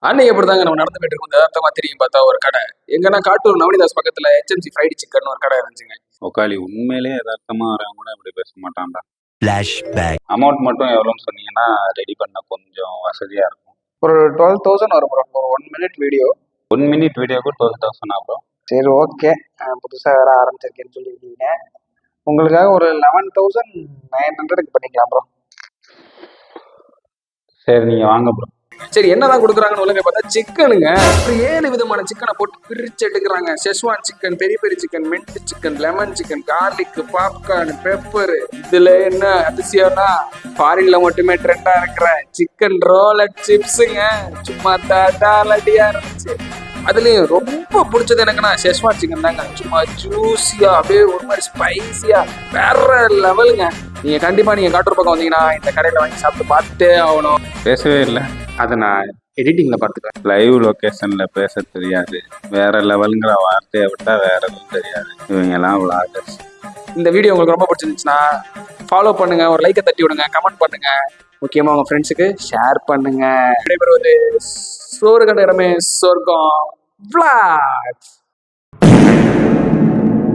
அன்னைக்கு எப்படிதாங்க நம்ம நடந்து போயிட்டு இருக்கும் யதார்த்தமா தெரியும் பார்த்தா ஒரு கடை எங்கன்னா காட்டூர் நவனிதாஸ் பக்கத்துல HMC ஃப்ரைடு சிக்கன் ஒரு கடை இருந்துச்சுங்க. உக்காளி உண்மையிலேயே யதார்த்தமா வரவங்க கூட அப்படி பேச மாட்டான்டா. அமௌண்ட் மட்டும் எவ்வளோன்னு சொன்னீங்கன்னா ரெடி பண்ண கொஞ்சம் வசதியா இருக்கும். ஒரு 12,000 வரும் ப்ரோ. ஒரு 1 மினிட் வீடியோ. 1 மினிட் வீடியோக்கு 12,000 ப்ரோ. சரி ஓகே, புதுசா வேற ஆரம்பிச்சிருக்கேன்னு சொல்லியிருக்கீங்க. உங்களுக்காக ஒரு 11,900 பண்ணிக்கலாம் ப்ரோ. சரி நீங்க வாங்க ப்ரோ. சரி என்னதான் கொடுக்குறாங்கன்னு உள்ள போய் பார்த்தா சிக்கனுங்க. ஒரு 7 விதமான சிக்கனை போட்டு பிரிச்சு எடுக்கிறாங்க. ஷெஸ்வான் சிக்கன், பெரிய பெரிய chicken, mint chicken, lemon chicken, garlic, popcorn, pepper. இதுல என்ன அதிசயம்னா ஃபாரின்ல மட்டுமே ட்ரெண்டா இருக்கிற சிக்கன் ரோல் அண்ட் சிப்ஸுங்க. சும்மா தாடாலடியா இருந்துச்சு. அதுலயும் ரொம்ப பிடிச்சது எனக்குன்னா ஷெஸ்வான் சிக்கன் தாங்க. சும்மா ஜூஸியா அப்படியே ஒரு மாதிரி ஸ்பைசியா வேற லெவலுங்க. நீங்க கண்டிப்பா நீங்க காட்டூர் பக்கம் வந்தீங்கன்னா இந்த கடையில வாங்கி சாப்பிட்டு பார்த்தே ஆகணும். பேசவே இல்லை, அதை நான் எடிட்டிங்ல பார்த்துக்கிறேன். லைவ் லொக்கேஷன்ல பேச தெரியாது, வேற லெவலுங்கிற வார்த்தையை விட்டா வேற எதுவும் தெரியாது. இவங்க எல்லாம் விளாகர்ஸ். இந்த வீடியோ உங்களுக்கு ரொம்ப பிடிச்சிருந்துச்சுன்னா ஃபாலோ பண்ணுங்க, ஒரு லைக்கை தட்டி விடுங்க, கமெண்ட் பண்ணுங்க, முக்கியமா உங்க ஃப்ரெண்ட்ஸுக்கு ஷேர் பண்ணுங்க. விடைபெறுவது சோறு கண்ட ரமேஷ் சொர்க்கம் vlogs.